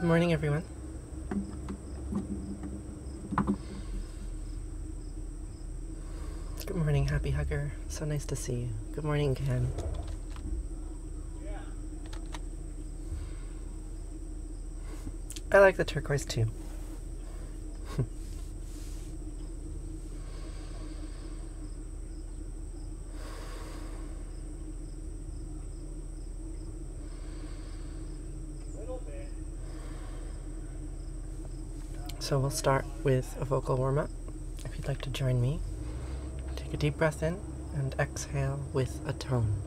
Good morning, everyone. Good morning, Happy Hugger. So nice to see you. Good morning, Ken. I like the turquoise too. So we'll start with a vocal warm-up. If you'd like to join me, take a deep breath in and exhale with a tone.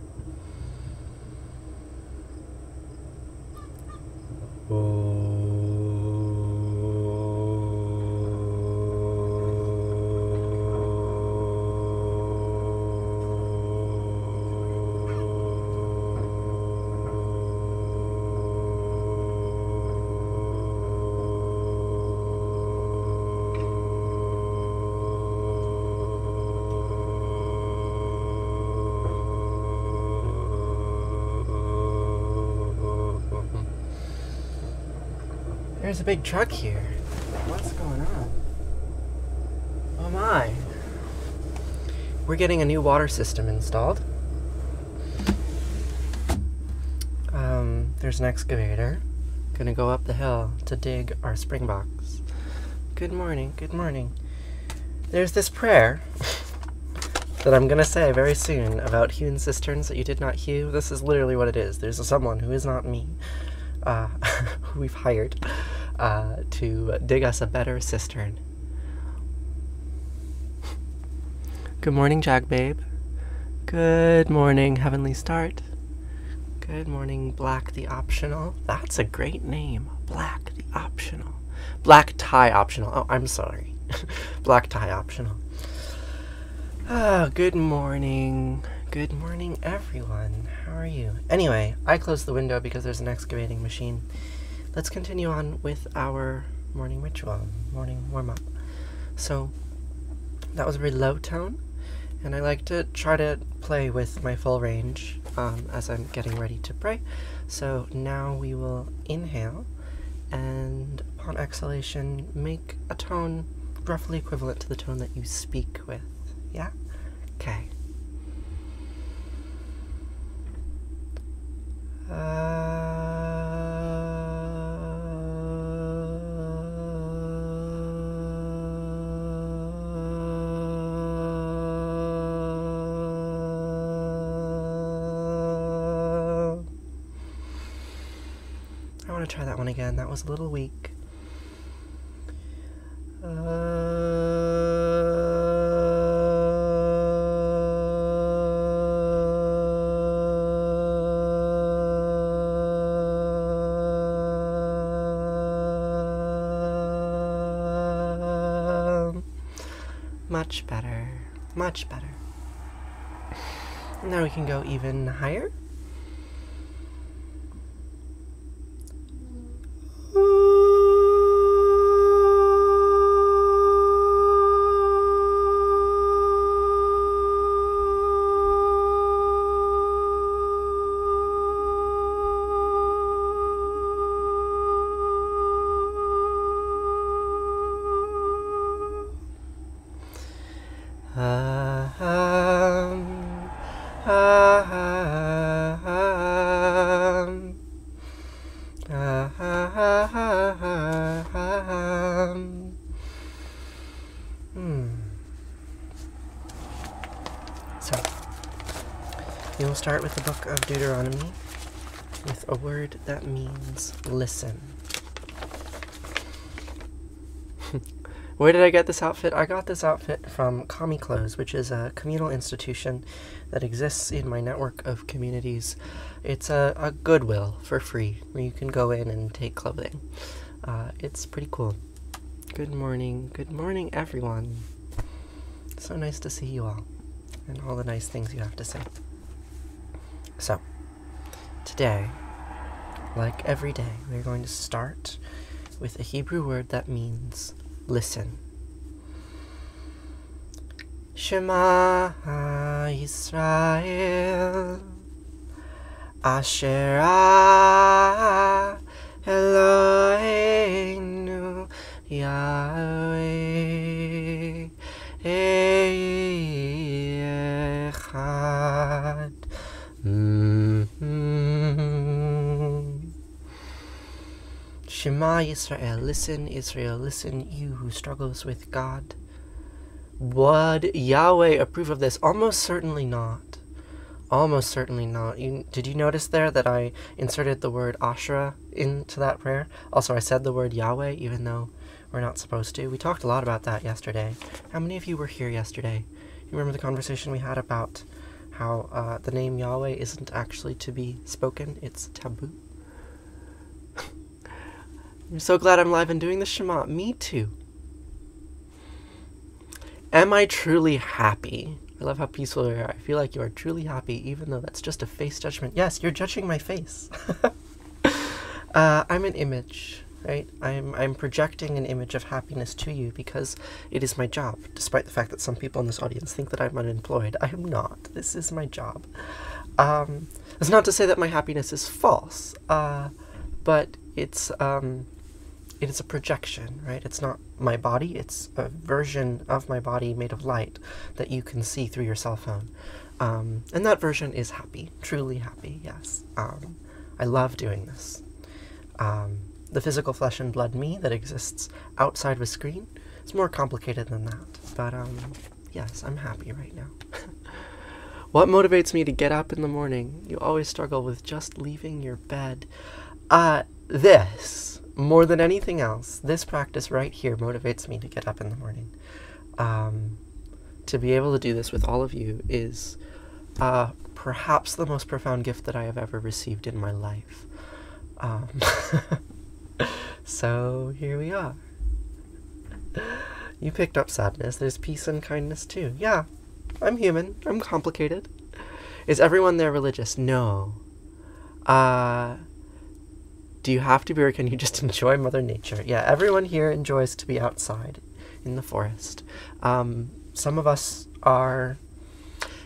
There's a big truck here. What's going on? Oh my. We're getting a new water system installed. There's an excavator. Gonna go up the hill to dig our spring box. Good morning, good morning. There's this prayer that I'm gonna say very soon about hewn cisterns that you did not hew. This is literally what it is. There's someone who is not me, who we've hired to dig us a better cistern. Good morning, Jag Babe. Good morning, Heavenly Start. Good morning, Black the Optional. That's a great name, Black the Optional. Black Tie Optional. Oh, I'm sorry. Black Tie Optional. Oh, good morning. Good morning, everyone. How are you? Anyway, I closed the window because there's an excavating machine. Let's continue on with our morning ritual, morning warm-up. So, that was a very low tone, and I like to try to play with my full range as I'm getting ready to pray. So now we will inhale, and upon exhalation, make a tone roughly equivalent to the tone that you speak with. Yeah? Okay. I want to try that one again. That was a little weak. Much better. Much better. Now we can go even higher. So, we will start with the book of Deuteronomy with a word that means listen. Where did I get this outfit? I got this outfit from Kami Clothes, which is a communal institution that exists in my network of communities. It's a Goodwill for free, where you can go in and take clothing. It's pretty cool. Good morning, everyone. So nice to see you all, and all the nice things you have to say. So, today, like every day, we're going to start with a Hebrew word that means listen. Shema Yisrael Asher Elohim Yahweh Echad. Shema Yisrael, listen Israel, listen you who struggles with God. Would Yahweh approve of this? Almost certainly not. Almost certainly not. Did you notice there that I inserted the word Asherah into that prayer? Also, I said the word Yahweh, even though we're not supposed to. We talked a lot about that yesterday. How many of you were here yesterday? You remember the conversation we had about how the name Yahweh isn't actually to be spoken, it's taboo? I'm so glad I'm live and doing the Shema. Me too. Am I truly happy? I love how peaceful you are. I feel like you are truly happy, even though that's just a face judgment. Yes, you're judging my face. I'm an image, right? I'm projecting an image of happiness to you because it is my job, despite the fact that some people in this audience think that I'm unemployed. I am not. This is my job. It's not to say that my happiness is false, but it is a projection, right? It's not my body, it's a version of my body made of light that you can see through your cell phone. And that version is happy, truly happy, yes. I love doing this. The physical flesh and blood me that exists outside of a screen is more complicated than that. But yes, I'm happy right now. What motivates me to get up in the morning? You always struggle with just leaving your bed. This. More than anything else, this practice right here motivates me to get up in the morning. To be able to do this with all of you is perhaps the most profound gift that I have ever received in my life. So here we are. You picked up sadness. There's peace and kindness too. Yeah, I'm human. I'm complicated. Is everyone there religious? No. Do you have to be, or can you just enjoy Mother Nature? Yeah, everyone here enjoys to be outside in the forest. Some of us are...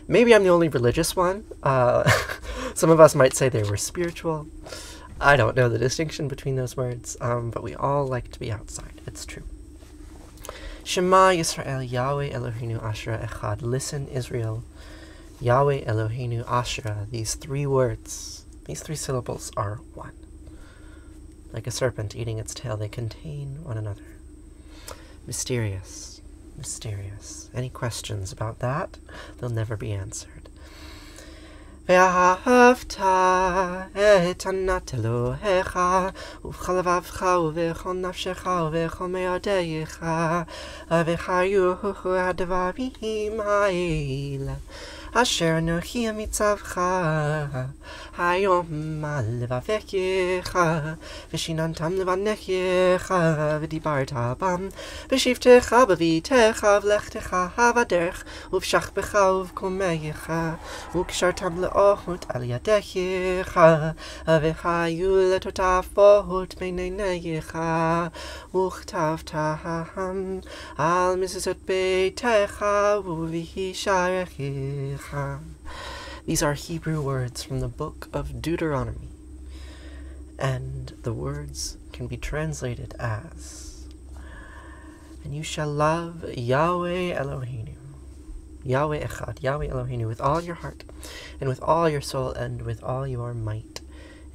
Maybe I'm the only religious one. Some of us might say they were spiritual. I don't know the distinction between those words, but we all like to be outside. It's true. Shema Yisrael, Yahweh Eloheinu Asherah Echad. Listen, Israel, Yahweh Eloheinu Asherah. These three words, these three syllables are one. Like a serpent eating its tail, they contain one another. Mysterious. Mysterious. Any questions about that? They'll never be answered. ואהבת את ענת אלוהיך ובכל לבבך ובכל נפשך ובכל מאודייך וחיו הדברים האלה אשר אנוכי מצווך היום על לבביך ושיננתם לבניך ודיברת בם בשבתך בביתך ולכתך בדרך ובשכבך ובקומך וקשרתם לאחות על ידיך וחיו לטוטפות בין עיניך וכתבתם על מזוזות ביתך ובשעריך. These are Hebrew words from the book of Deuteronomy, and the words can be translated as, and you shall love Yahweh Eloheinu, Yahweh Echad, Yahweh Eloheinu, with all your heart, and with all your soul, and with all your might.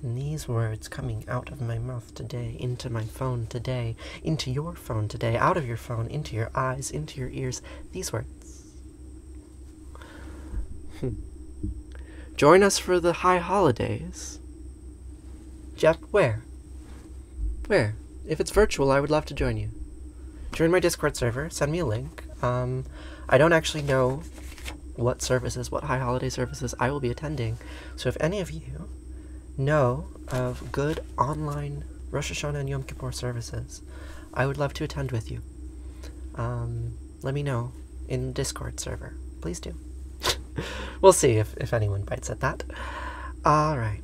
And these words coming out of my mouth today, into my phone today, into your phone today, out of your phone, into your eyes, into your ears, these words. Join us for the high holidays. Jeff, where? Where? If it's virtual, I would love to join you. Join my Discord server, send me a link. I don't actually know what services, what high holiday services I will be attending. So if any of you know of good online Rosh Hashanah and Yom Kippur services, I would love to attend with you. Let me know in Discord server. Please do. We'll see if anyone bites at that. Alright.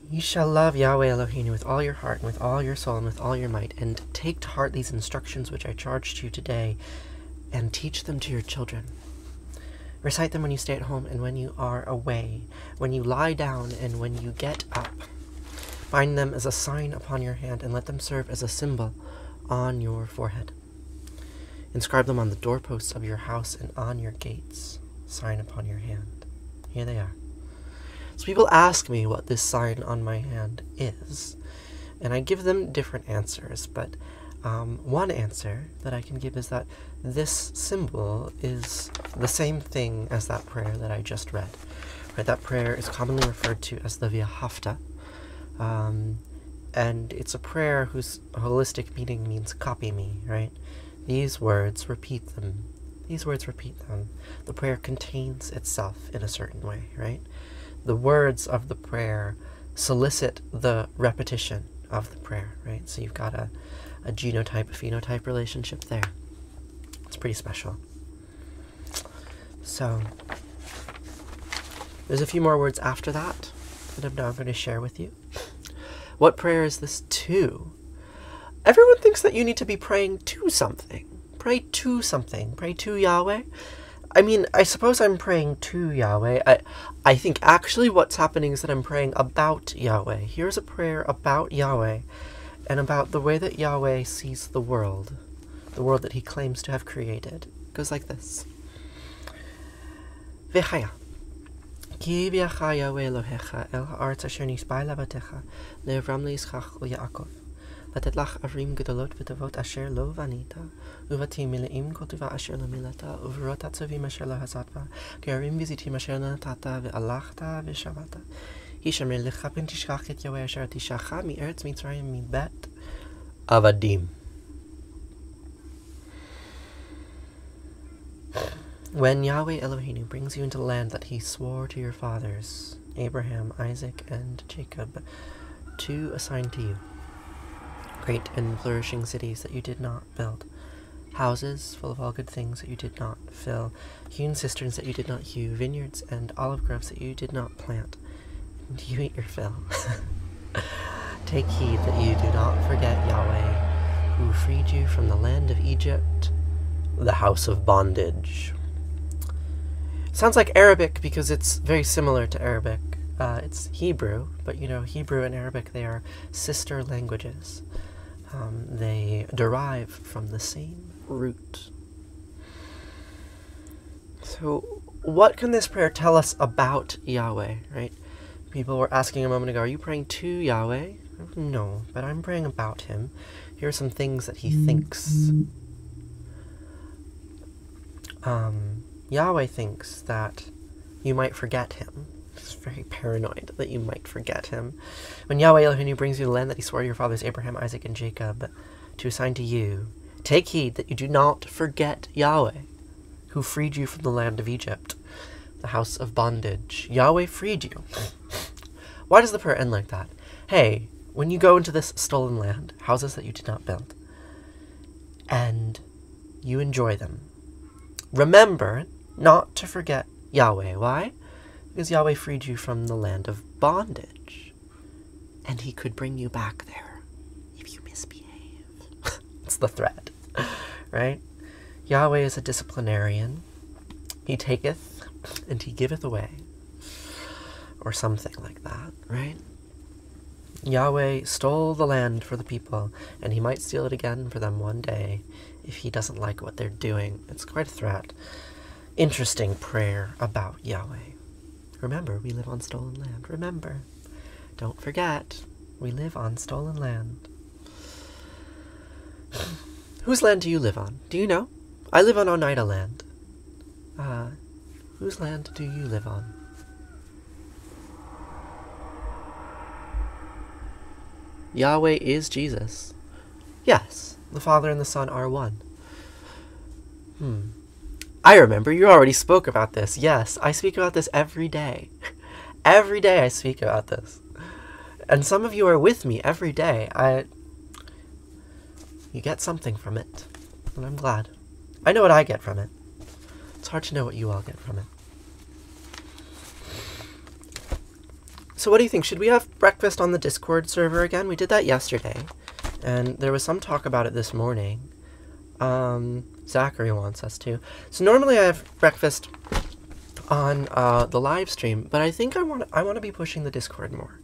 You shall love Yahweh Eloheinu with all your heart, and with all your soul, and with all your might, and take to heart these instructions which I charged you today, and teach them to your children. Recite them when you stay at home and when you are away, when you lie down and when you get up. Bind them as a sign upon your hand, and let them serve as a symbol on your forehead. Inscribe them on the doorposts of your house and on your gates. Sign upon your hand. Here they are. So people ask me what this sign on my hand is, and I give them different answers, but one answer that I can give is that this symbol is the same thing as that prayer that I just read. Right? That prayer is commonly referred to as the V'ahavta, and it's a prayer whose holistic meaning means copy me, right? These words, repeat them. These words, repeat them. The prayer contains itself in a certain way, right? The words of the prayer solicit the repetition of the prayer, right? So you've got a genotype-phenotype relationship there. It's pretty special. So, there's a few more words after that I'm now going to share with you. What prayer is this to? Everyone thinks that you need to be praying to something. Pray to something. Pray to Yahweh. I mean, I suppose I'm praying to Yahweh. I think actually what's happening is that I'm praying about Yahweh. Here's a prayer about Yahweh and about the way that Yahweh sees the world that he claims to have created. It goes like this. V'chaya. Ki v'yacha Yahweh Elohecha el ha'aretz asher nisbai lavatecha le'avram le'yitzchak u'Yaakov. לתת לך ערים גדולות וטובות אשר לא בנית, ובתים מלאים כל טובה אשר לא מילאת, וברות עצבים אשר לא הזת בה, גערים וזיתים אשר לא נתת, והלכת ושבת. הישמר לך פן תשכח את יהוה אשר תשכח מארץ מצרים מבית עבדים. When Yahweh Eloheinu brings you into the land that he swore to your fathers, Abraham, Isaac, and Jacob, to assign to you, great and flourishing cities that you did not build, houses full of all good things that you did not fill, hewn cisterns that you did not hew, vineyards and olive groves that you did not plant, and you eat your fill. Take heed that you do not forget Yahweh, who freed you from the land of Egypt, the house of bondage. Sounds like Arabic because it's very similar to Arabic. It's Hebrew, but you know, Hebrew and Arabic, they are sister languages. They derive from the same root. So, what can this prayer tell us about Yahweh, right? People were asking a moment ago, are you praying to Yahweh? No, but I'm praying about him. Here are some things that he thinks. Yahweh thinks that you might forget him. He's very paranoid that you might forget him. When Yahweh Eloheinu brings you the land that he swore to your fathers Abraham, Isaac, and Jacob to assign to you, take heed that you do not forget Yahweh, who freed you from the land of Egypt, the house of bondage. Yahweh freed you. Why does the prayer end like that? Hey, when you go into this stolen land, houses that you did not build, and you enjoy them, remember not to forget Yahweh. Why? Because Yahweh freed you from the land of bondage, and he could bring you back there if you misbehave. It's the threat, right? Yahweh is a disciplinarian. He taketh and he giveth away, or something like that, right? Yahweh stole the land for the people, and he might steal it again for them one day if he doesn't like what they're doing. It's quite a threat. Interesting prayer about Yahweh. Remember, we live on stolen land. Remember. Don't forget, we live on stolen land. Whose land do you live on? Do you know? I live on Oneida land. Whose land do you live on? Yahweh is Jesus. Yes, the Father and the Son are one. I remember, you already spoke about this. Yes, I speak about this every day. Every day I speak about this. And some of you are with me every day. You get something from it, and I'm glad. I know what I get from it. It's hard to know what you all get from it. So what do you think? Should we have breakfast on the Discord server again? We did that yesterday, and there was some talk about it this morning. Zachary wants us to. So normally I have breakfast on the live stream, but I think I want to be pushing the Discord more.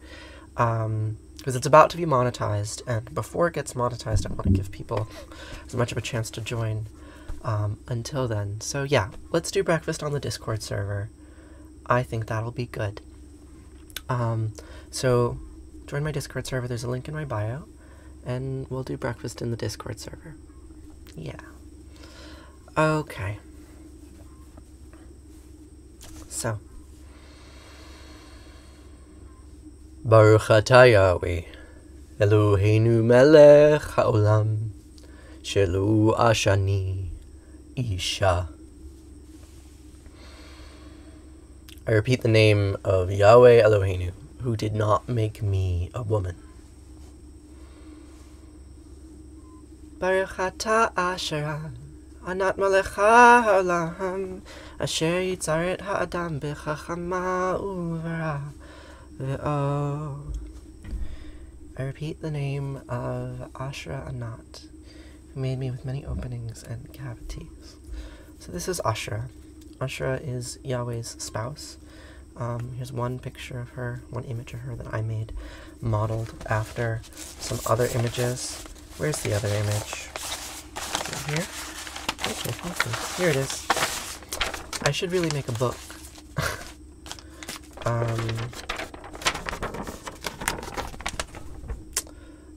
because it's about to be monetized, and before it gets monetized, I want to give people as much of a chance to join until then. So yeah, let's do breakfast on the Discord server. I think that'll be good. So join my Discord server. There's a link in my bio, and we'll do breakfast in the Discord server. Yeah. Okay. So. Baruch atah Yahweh, Eloheinu melech haolam, shelo ashani isha. I repeat the name of Yahweh Eloheinu, who did not make me a woman. Baruch atah Asherah, Anat Malecha Haolam, Asher Yitzaret Ha'adam B'chachama Uvera Ve'o. I repeat the name of Asherah Anat, who made me with many openings and cavities. So this is Asherah. Asherah is Yahweh's spouse. Here's one picture of her, one image of her that I made, modeled after some other images. Where's the other image? Is it here? Okay, thank you. Here it is. I should really make a book.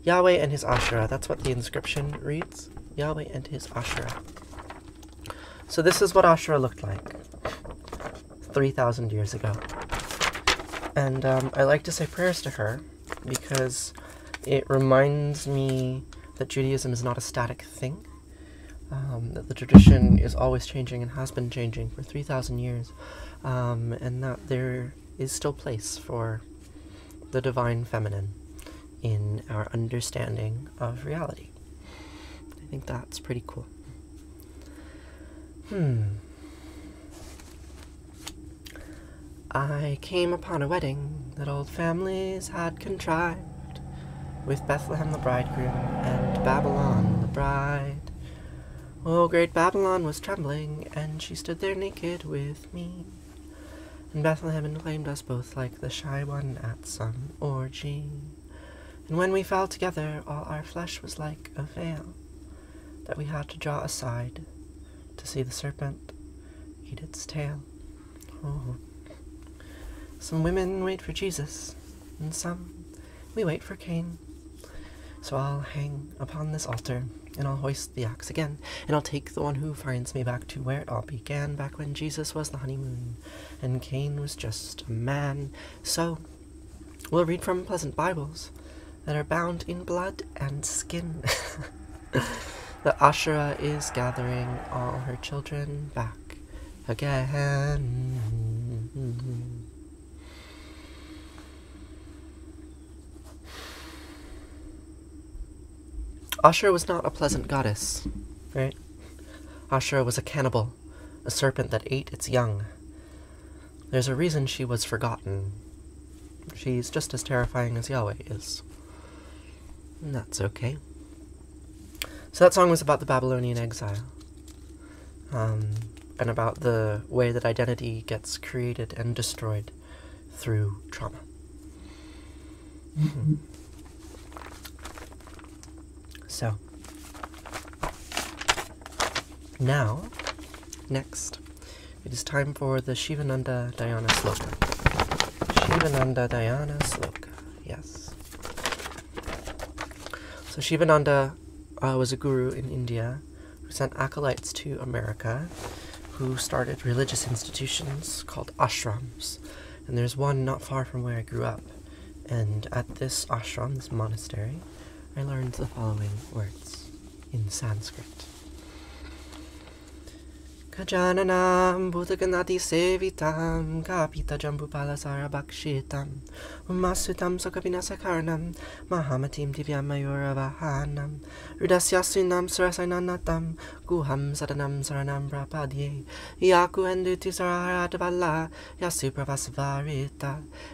Yahweh and his Asherah. That's what the inscription reads. Yahweh and his Asherah. So this is what Asherah looked like 3,000 years ago. And I like to say prayers to her because it reminds me that Judaism is not a static thing. That the tradition is always changing and has been changing for 3,000 years, and that there is still place for the divine feminine in our understanding of reality. I think that's pretty cool. I came upon a wedding that old families had contrived, with Bethlehem the bridegroom and Babylon the bride. Oh, great Babylon was trembling, and she stood there naked with me. And Bethlehem inflamed us both like the shy one at some orgy. And when we fell together, all our flesh was like a veil that we had to draw aside to see the serpent eat its tail. Oh. Some women wait for Jesus, and some we wait for Cain. So I'll hang upon this altar, and I'll hoist the axe again, and I'll take the one who finds me back to where it all began, back when Jesus was the honeymoon, and Cain was just a man. So we'll read from pleasant Bibles that are bound in blood and skin. The Asherah is gathering all her children back again. Asherah was not a pleasant goddess, right? Asherah was a cannibal, a serpent that ate its young. There's a reason she was forgotten. She's just as terrifying as Yahweh is. And that's okay. So that song was about the Babylonian exile, and about the way that identity gets created and destroyed through trauma. So, now, next, it is time for the Shivananda Dhyana Sloka. Shivananda Dhyana Sloka, yes. So Shivananda was a guru in India who sent acolytes to America, who started religious institutions called ashrams. And there's one not far from where I grew up. And at this ashram, this monastery, I learned the following words in Sanskrit. Kajananam Bhudaganati Sevitam Kapita Jambupala Sarabhakshitam Umasutam Sokapinasakarnam Mahamatim Divyam Mayuravahanam Rudasyasinam Sarasainanatam Guham saranam saranam prapadye. Yaku endutu saraharatabala. Yasupravasvarita.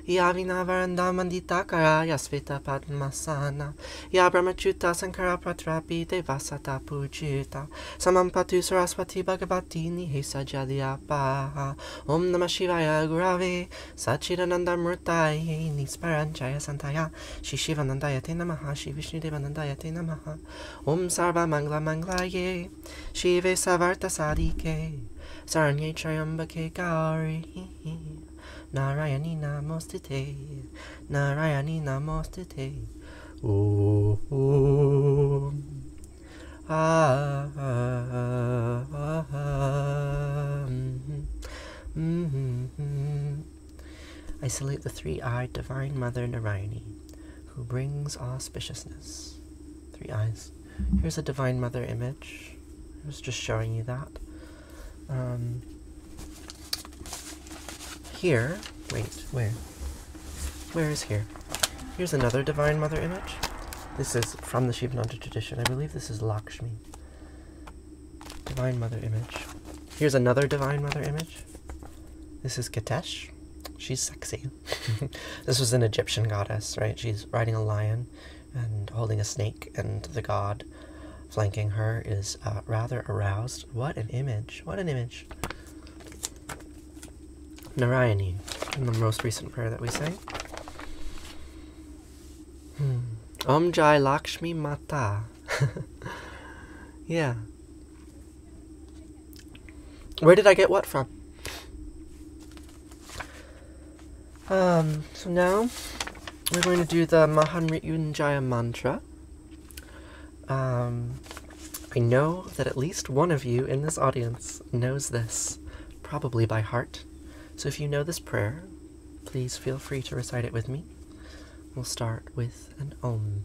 Yavina varanda mandita kara. Yasvita padmasana. Yabramachuta sankara pratrapi devasata pujita. Samampatu saraswati bhagavati nihesa jadyapa. Om Namah Shivaya Gurave. Sachidananda Murtaye. Nisparanchaya Santaya. Shri Shivanandaya Te Namaha. Shri Vishnudevanandaya Te Namaha. Om Sarva Mangla Manglaye. Shive Savarta Sadike. Saranye Trayambake Gauri. Narayani Namostite. Narayani Namostite. Om. I salute the three-eyed Divine Mother Narayani, who brings auspiciousness. 3 eyes. Here's a Divine Mother image. I was just showing you that. Here, wait, where? Where is here? Here's another Divine Mother image. This is from the Shivananda tradition. I believe this is Lakshmi. Divine Mother image. Here's another Divine Mother image. This is Ketesh. She's sexy. This was an Egyptian goddess, right? She's riding a lion and holding a snake, and the god flanking her is rather aroused. What an image. What an image. Narayani, in the most recent prayer that we sang. Om Jai Lakshmi Mata. Yeah. Where did I get what from? So now we're going to do the Mahamrityunjaya mantra. I know that at least one of you in this audience knows this, probably by heart. So if you know this prayer, please feel free to recite it with me. We'll start with an Om.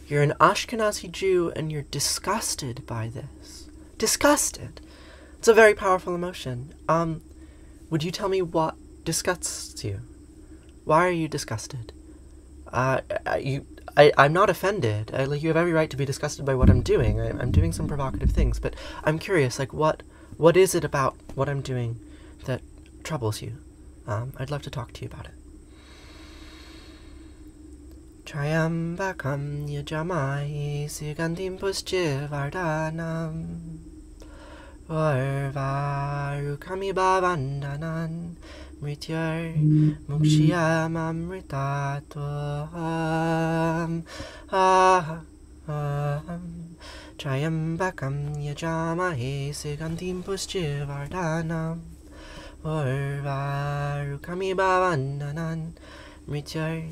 You're an Ashkenazi Jew and you're disgusted by this. Disgusted. It's a very powerful emotion. Would you tell me what disgusts you? Why are you disgusted? I'm not offended. You have every right to be disgusted by what I'm doing. I'm doing some provocative things, but I'm curious, like, what is it about what I'm doing that troubles you? I'd love to talk to you about it. Trayambakam yajamai sugandim pushchivardhanam Varvarukami bhavandanan mrityar mukshiyam amritatvaham Trayambakam yajamahe sugandim pushchivardhanam Varvarukami bhavandanan mrityar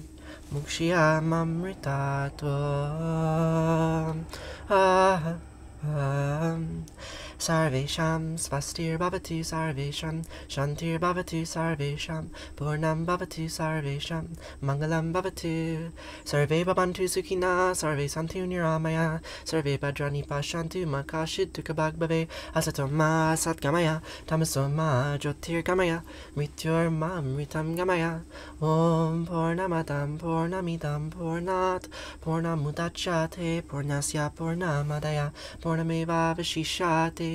Mukshiyam amritatvaham Sarvesham svastir bhavatu sarvesham Shantir bhavatu sarvesham Purnam bhavatu sarvesham Mangalam bhavatu Sarve bhavantu sukhina Sarve santu niramaya Sarve bhadrani pashantu Makashidtu kabhagbhave Asatoma satgamaya Tamasoma jyotir gamaya Mrityur mamritam gamaya Om Purnamadam Purnamidam Purnat Purnamudachyate Purnasya Purnamadaya Purnameva Vashishate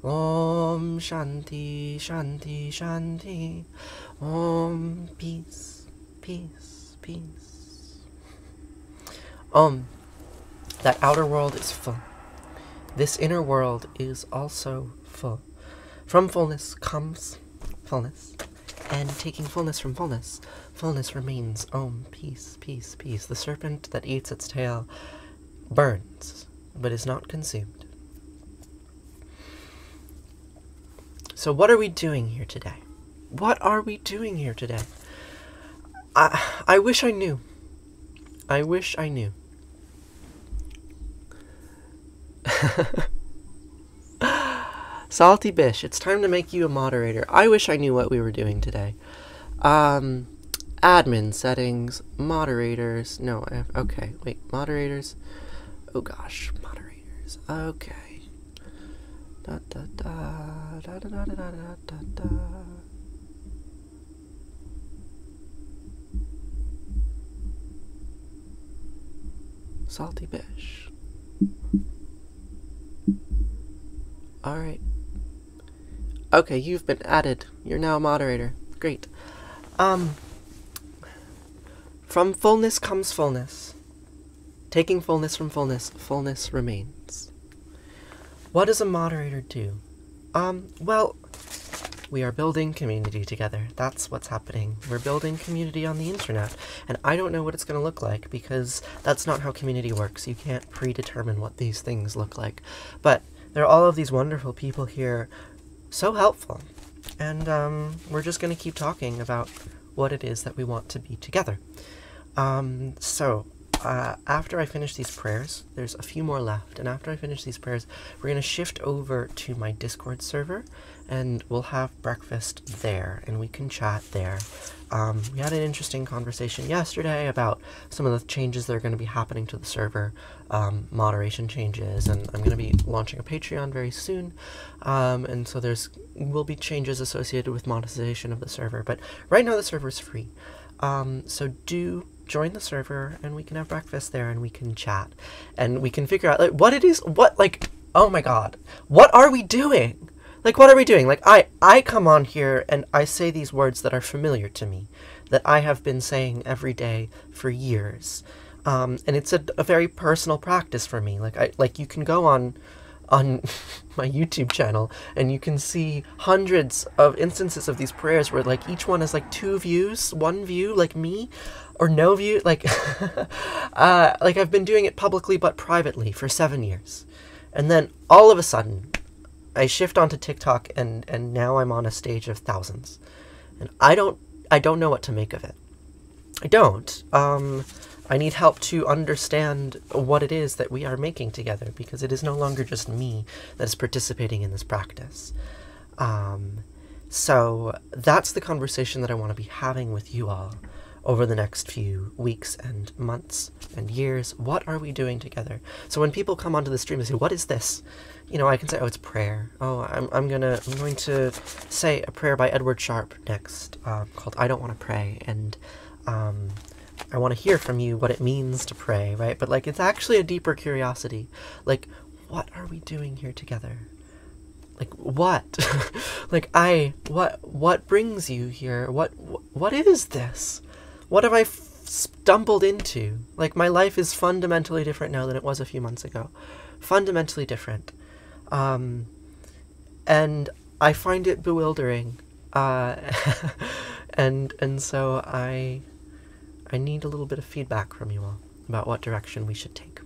Om Shanti Shanti Shanti Om Peace Peace Peace. That outer world is full. This inner world is also full. From fullness comes fullness, and taking fullness from fullness, fullness remains. Om peace peace peace. The serpent that eats its tail burns, but is not consumed. So what are we doing here today? What are we doing here today? I wish I knew. I wish I knew. Salty Bish, it's time to make you a moderator. I wish I knew what we were doing today. Admin settings, moderators. No, okay, wait, moderators. Oh gosh, moderators. Okay. Da da da da da da da da da. Salty Bish. Alright. Okay, you've been added. You're now a moderator. Great. From fullness comes fullness. Taking fullness from fullness, fullness remains. What does a moderator do? Well, we are building community together. That's what's happening. We're building community on the internet, and I don't know what it's going to look like because that's not how community works. You can't predetermine what these things look like. But there are all of these wonderful people here, so helpful. And we're just going to keep talking about what it is that we want to be together. After I finish these prayers, there's a few more left, and after I finish these prayers, we're going to shift over to my Discord server, and we'll have breakfast there, and we can chat there. We had an interesting conversation yesterday about some of the changes that are going to be happening to the server, moderation changes, and I'm going to be launching a Patreon very soon, and so will be changes associated with monetization of the server, but right now the server is free. So do join the server, and we can have breakfast there, and we can chat, and we can figure out, like, what it is, oh my god, what are we doing? Like, what are we doing? Like, I come on here, and I say these words that are familiar to me, that I have been saying every day for years, and it's a very personal practice for me. Like, you can go on my YouTube channel, and you can see hundreds of instances of these prayers where, like, each one has, like, 2 views, 1 view, like me, or no view, like, like, I've been doing it publicly but privately for 7 years, and then all of a sudden, I shift onto TikTok, and now I'm on a stage of thousands, and I don't know what to make of it. I don't. I need help to understand what it is that we are making together, because it is no longer just me that is participating in this practice. So that's the conversation that I want to be having with you all over the next few weeks and months and years. What are we doing together? So when people come onto the stream and say, what is this? You know, I can say, oh, it's prayer. Oh, I'm going to say a prayer by Edward Sharpe next, called I Don't Want to Pray, and I want to hear from you what it means to pray, right? But, like, it's actually a deeper curiosity. Like, what are we doing here together? Like, what? Like, what brings you here? What is this? What have I stumbled into? Like, my life is fundamentally different now than it was a few months ago. Fundamentally different. And I find it bewildering. And so I need a little bit of feedback from you all about what direction we should take.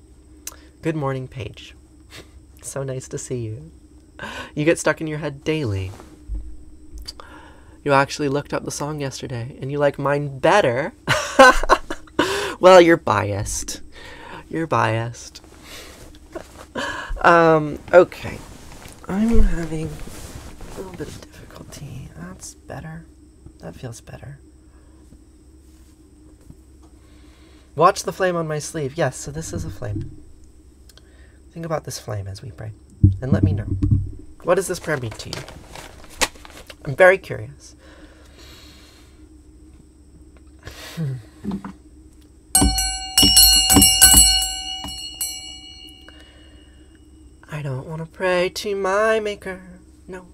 Good morning, Paige. So nice to see you. You get stuck in your head daily. You actually looked up the song yesterday, and you like mine better. Well, you're biased. You're biased. Okay. I'm having a little bit of difficulty. That's better. That feels better. Watch the flame on my sleeve. Yes, so this is a flame. Think about this flame as we pray, and let me know. What does this prayer mean to you? I'm very curious. I don't want to pray to my maker, no.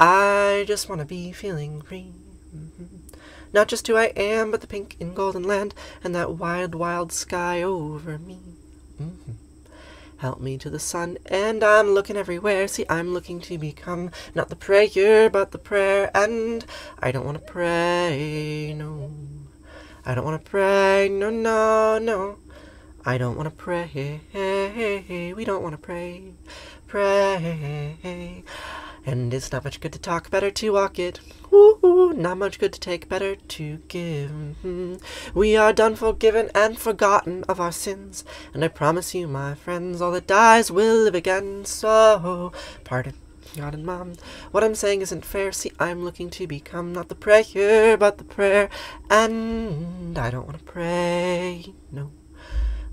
I just want to be feeling free. Not just who I am, but the pink and golden land, and that wild, wild sky over me. Help me to the sun, and I'm looking everywhere. See, I'm looking to become not the prayer, but the prayer, and I don't want to pray, no. I don't want to pray, no, no, no. I don't want to pray, we don't want to pray, pray. And it's not much good to talk, better to walk it. Ooh, not much good to take, better to give. We are done forgiven and forgotten of our sins, and I promise you, my friends, all that dies will live again. So, pardon God and Mom, what I'm saying isn't fair. See, I'm looking to become not the prayer, but the prayer. And I don't want to pray, no.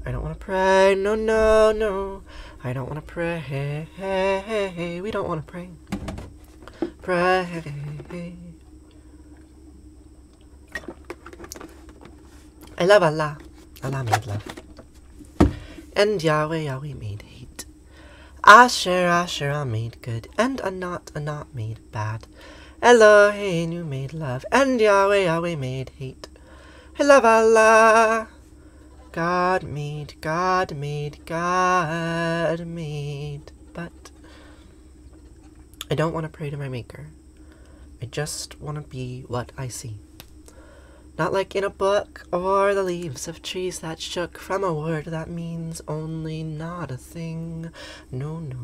I don't want to pray, no, no, no. I don't want to pray, we don't want to pray. Pray. I love Allah, Allah made love. And Yahweh, Yahweh made hate. Asher, Asher, made good, and Anat made bad. Eloheinu made love, and Yahweh, Yahweh made hate. I love Allah. God made, God made, God made. But I don't want to pray to my Maker. I just want to be what I see. Not like in a book, or the leaves of trees that shook from a word that means only not a thing. No, no.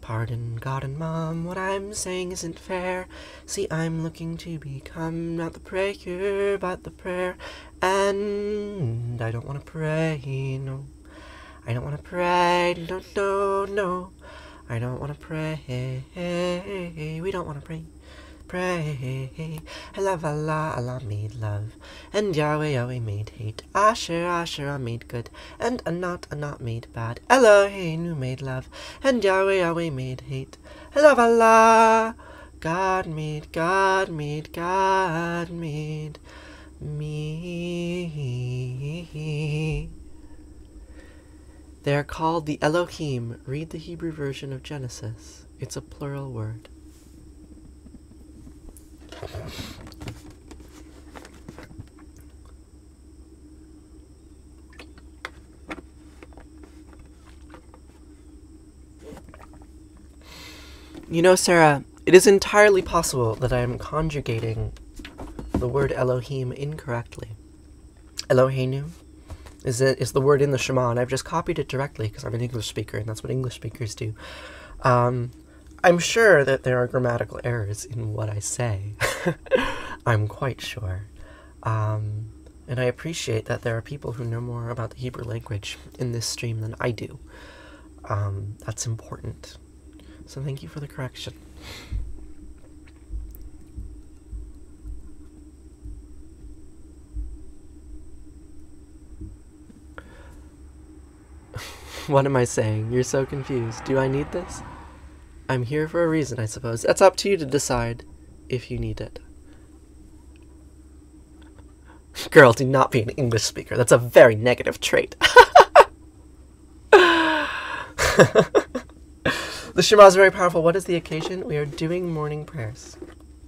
Pardon, God and Mom, what I'm saying isn't fair. See, I'm looking to become not the prayer, but the prayer. And I don't want to pray, no. I don't want to pray, no, no, no. I don't want to pray, we don't want to pray. Pray. I love Allah, Allah made love, and Yahweh, Yahweh made hate. Asher, Asher made good, and Anat made bad. Eloheinu made love, and Yahweh, Yahweh made hate. I love Allah. God made, God made, God made me. They're called the Elohim. Read the Hebrew version of Genesis. It's a plural word. You know, Sarah, it is entirely possible that I am conjugating the word Elohim incorrectly. Eloheinu is the word in the Shema, and I've just copied it directly because I'm an English speaker, and that's what English speakers do. I'm sure that there are grammatical errors in what I say. I'm quite sure. And I appreciate that there are people who know more about the Hebrew language in this stream than I do. That's important. So thank you for the correction. What am I saying? You're so confused. Do I need this? I'm here for a reason, I suppose. That's up to you to decide if you need it. Girl, do not be an English speaker. That's a very negative trait. The Shema is very powerful. What is the occasion? We are doing morning prayers.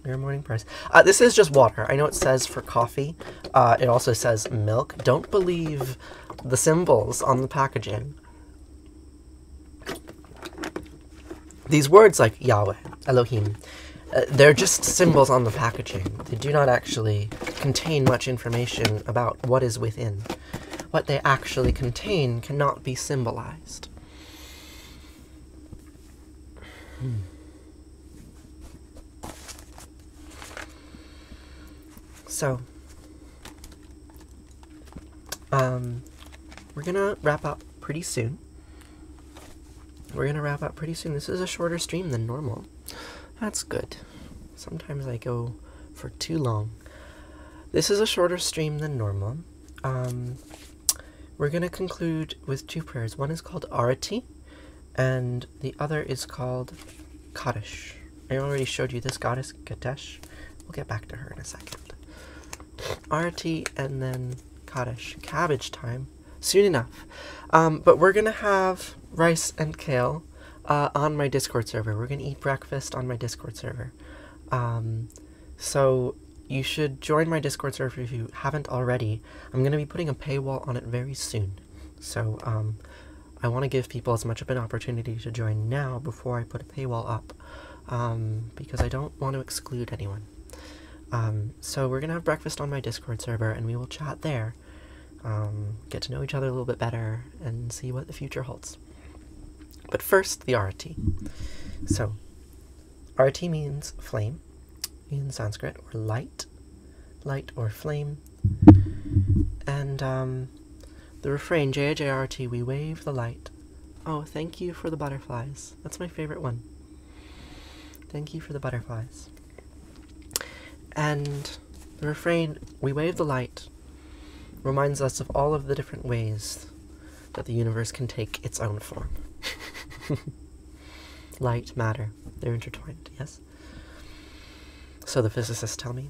We are morning prayers. This is just water. I know it says for coffee. It also says milk. Don't believe the symbols on the packaging. These words like Yahweh, Elohim, they're just symbols on the packaging. They do not actually contain much information about what is within. What they actually contain cannot be symbolized. So, we're gonna wrap up pretty soon. This is a shorter stream than normal. That's good. Sometimes I go for too long. This is a shorter stream than normal. We're going to conclude with two prayers. One is called Arati, and the other is called Kaddish. I already showed you this goddess, Kadesh. We'll get back to her in a second. Arati and then Kaddish. Cabbage time. Soon enough. But we're going to have rice and kale on my Discord server. We're going to eat breakfast on my Discord server. So you should join my Discord server if you haven't already. I'm going to be putting a paywall on it very soon. So I want to give people as much of an opportunity to join now before I put a paywall up. Because I don't want to exclude anyone. So we're going to have breakfast on my Discord server, and we will chat there. Get to know each other a little bit better and see what the future holds. But first, the Arati. So, Arati means flame in Sanskrit, or light or flame. And the refrain, Jaya Jaya Arati, we wave the light. Oh, thank you for the butterflies. That's my favorite one. Thank you for the butterflies. And the refrain, "We wave the light," reminds us of all of the different ways that the universe can take its own form. Light, matter, they're intertwined, yes? So the physicists tell me.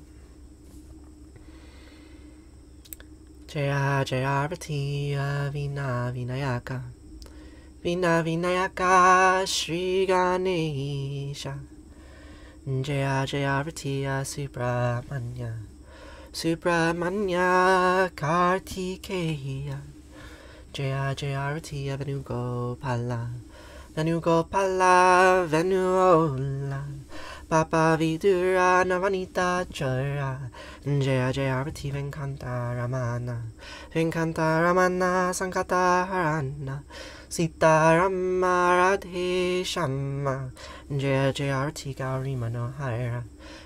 Jaya Jaya Ratiya Vina Vinayaka Vina Vinayaka Shri Ganesha Jaya Jaya Ratiya Subramanya Subramanya Kartikeya Jaya Jaya Ratiya Venugopala Venugopala Venuola Papa Vidura Navanita Chara Jaya Jaya Rati Venkanta Ramana Venkanta Ramana Sankata Harana Sita Rama Radhe Shama Jaya Jaya Rati Gauri Manohara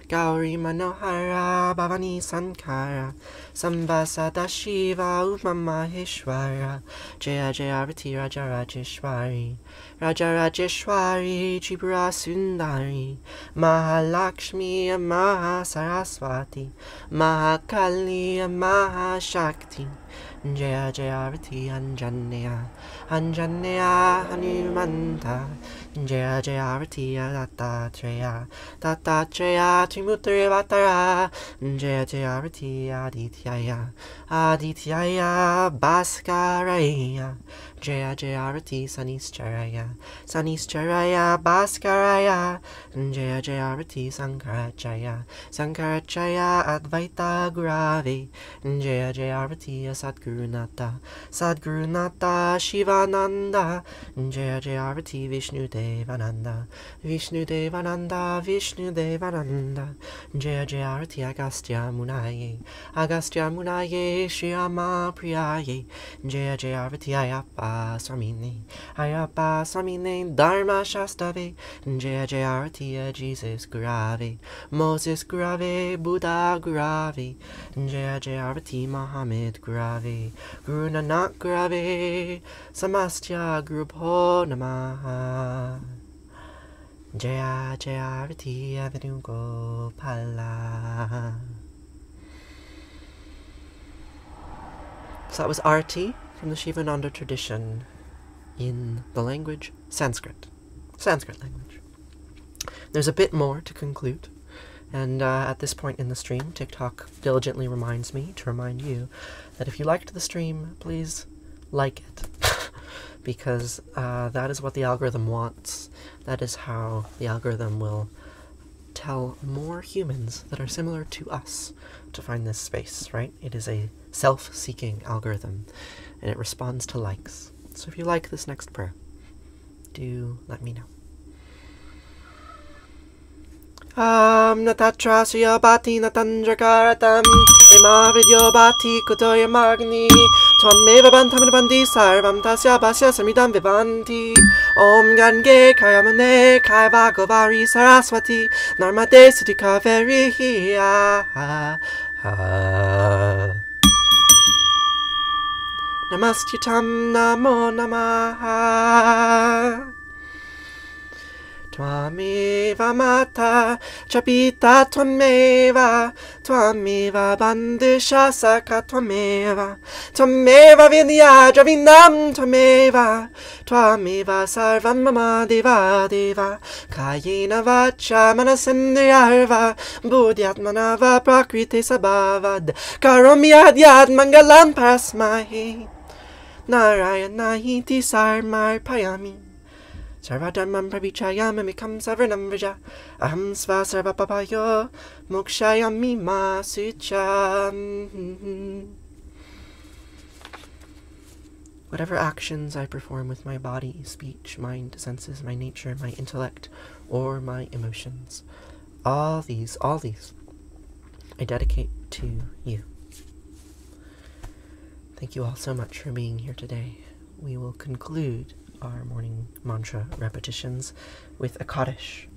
Gauri Manohara Bhavani Sankara Sambasada Shiva Uma Maheshwara Jaya Jaya Rati Raja Rajeshwari Raja Rajeshwari Tripura Sundari Mahalakshmi Mahasaraswati Mahakali Mahashakti Jaya Jaya Rati Anjaneya Anjaneya Hanumanta Jaya Jaya Rati Dattatreya Dattatreya Trimutri Vatara Jaya Jaya Rati Adityaya Adityaya Bhaskaraya Jaya Jaya Rati Sanischaraya Sanischaraya Bhaskaraya Jaya Jaya Rati Sankaracharya Sankaracharya Advaita Gurave Jaya Jaya Rati Sadgurunata Sadgurunata Shivananda Jaya Jaya Rati Vishnu Devananda Vishnu Devananda Vishnu Devananda Jaya Jaya Rati Agastya Munaye Agastya Munaye Shriyama Priyaye Jaya Jaya Rati Ayappa Swamine Ayappa Swamine Dharma Shastave Jaya Jaya Rati Jesus Gurave Moses Gurave Buddha Gurave Jaya Jaya Rati Muhammad Gurave Guru Nanak Gurave Samastya Gurubho Namaha Jaya Jaya Rati Venugopala. So that was Arti from the Shivananda tradition in the language Sanskrit. Sanskrit language. There's a bit more to conclude, and at this point in the stream, TikTok diligently reminds me to remind you that if you liked the stream, please like it, because that is what the algorithm wants. That is how the algorithm will tell more humans that are similar to us to find this space, right? It is a self-seeking algorithm, and it responds to likes. So if you like this next prayer, do let me know. Natatra Suyabati Natandrakaratam Ema Vidyobati Kutoya Magni Twameva Bantam Bandi Sarvam Tasya Basya Samidam Vivanti Om Gange Kayamane Kaivagovari Saraswati Narmade Siddhi Kaveri Namastyutam Namo Namaha Twameva Mata Chapita Twameva Twameva Bandisha Saka Twameva Twameva Vidya Javinam Twameva Twameva Sarvam Mama Deva Deva Kayena Vacha Manasendriyarva Buddhyatmanava Prakriti Sabhavad Karomiyadyad Mangalam Parasmahi Narayana Hiti Sarmar Payami Sarvadharmam Pravichayam Mikam Savarnam Vrija Aham Sva Sarvapapayo Mokshayami Ma Sucham. Whatever actions I perform with my body, speech, mind, senses, my nature, my intellect, or my emotions, all these, I dedicate to you. Thank you all so much for being here today. We will conclude our morning mantra repetitions with a Kaddish.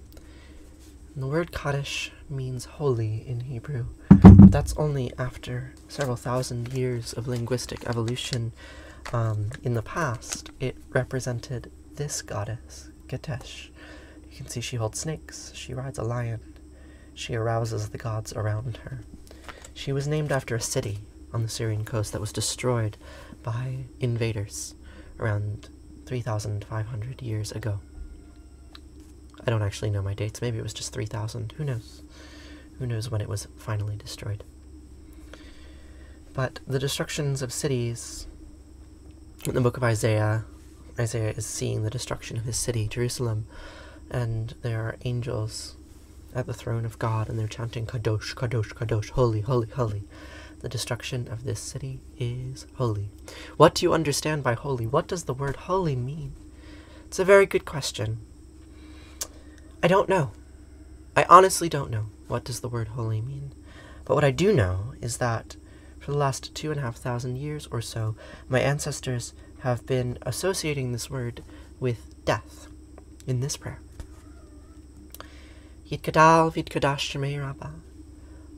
And the word Kaddish means holy in Hebrew, but that's only after several thousand years of linguistic evolution. In the past, it represented this goddess, Ketesh, You can see she holds snakes. She rides a lion. She arouses the gods around her. She was named after a city on the Syrian coast that was destroyed by invaders around 3,500 years ago. I don't actually know my dates. Maybe it was just 3,000. Who knows? Who knows when it was finally destroyed? But the destructions of cities, in the book of Isaiah, Isaiah is seeing the destruction of his city, Jerusalem, and there are angels at the throne of God, and they're chanting, Kadosh, Kadosh, Kadosh, holy, holy, holy. The destruction of this city is holy. What do you understand by holy? What does the word holy mean? It's a very good question. I don't know. I honestly don't know. What does the word holy mean? But what I do know is that for the last 2,500 years or so, my ancestors have been associating this word with death in this prayer. Yitkadal vidkadash shemei rabba,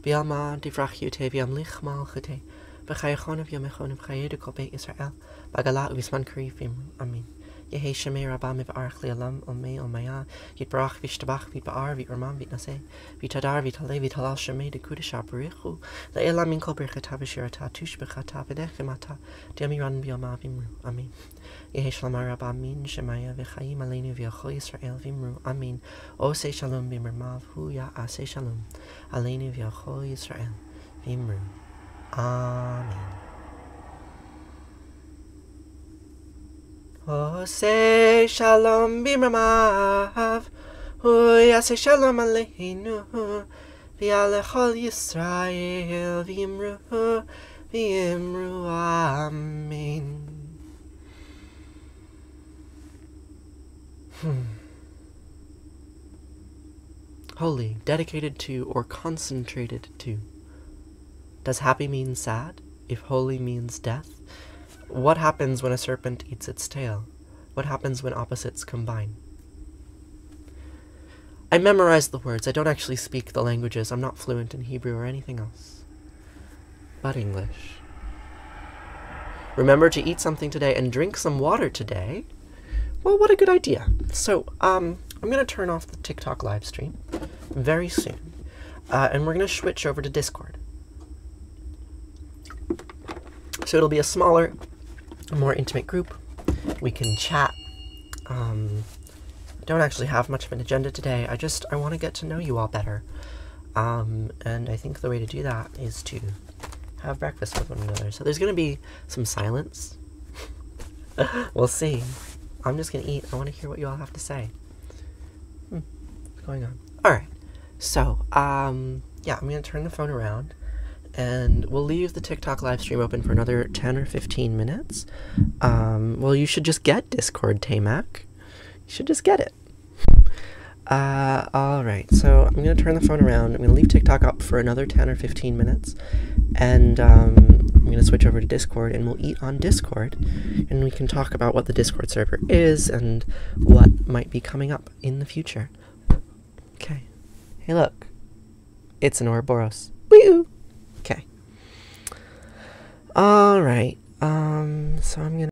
bialma divrach yute viamlich mal chute, b'chayachonav yamechonav chayedukol be Israel, bagala uvisman karifim, amin. Yehi shemei rabba mivarach li'alam olmei olmaya, yitbarach vishtabach vitba'ar viturman vitnaseh, vitadar vitaleh vitalal shemei dekudesha barichu, le'elam min kol birchata v'shirata tush b'chata v'dech v'mata, diamiran bialma vimru, amin. Yehi shalom rabba min shemaya v'chayim aleinu v'yachol Yisrael vimru, amin. Oseh shalom b'mirmav hu ya'aseh shalom, aleinu v'yachol Yisrael vimru, amin. Oseh shalom b'mirmav hu ya'aseh shalom aleinu v'yachol Yisrael vimru, vimru, amin. Holy, dedicated to or concentrated to. Does happy mean sad? If holy means death? What happens when a serpent eats its tail? What happens when opposites combine? I memorized the words. I don't actually speak the languages. I'm not fluent in Hebrew or anything else but English. Remember to eat something today and drink some water today. Well, what a good idea. So, I'm going to turn off the TikTok live stream very soon, and we're going to switch over to Discord. So it'll be a smaller, more intimate group. We can chat. Don't actually have much of an agenda today. I want to get to know you all better. And I think the way to do that is to have breakfast with one another. So there's going to be some silence. We'll see. I'm just going to eat. I want to hear what you all have to say. What's going on? Alright. So, yeah, I'm going to turn the phone around. And we'll leave the TikTok live stream open for another 10 or 15 minutes. Well, you should just get Discord, Tamac. You should just get it. Alright, so I'm going to turn the phone around. I'm going to leave TikTok up for another 10 or 15 minutes. And I'm going to switch over to Discord, and we'll eat on Discord. And we can talk about what the Discord server is and what might be coming up in the future. Okay. Hey, look. It's an Ouroboros. Woo! Okay. Alright. So I'm going to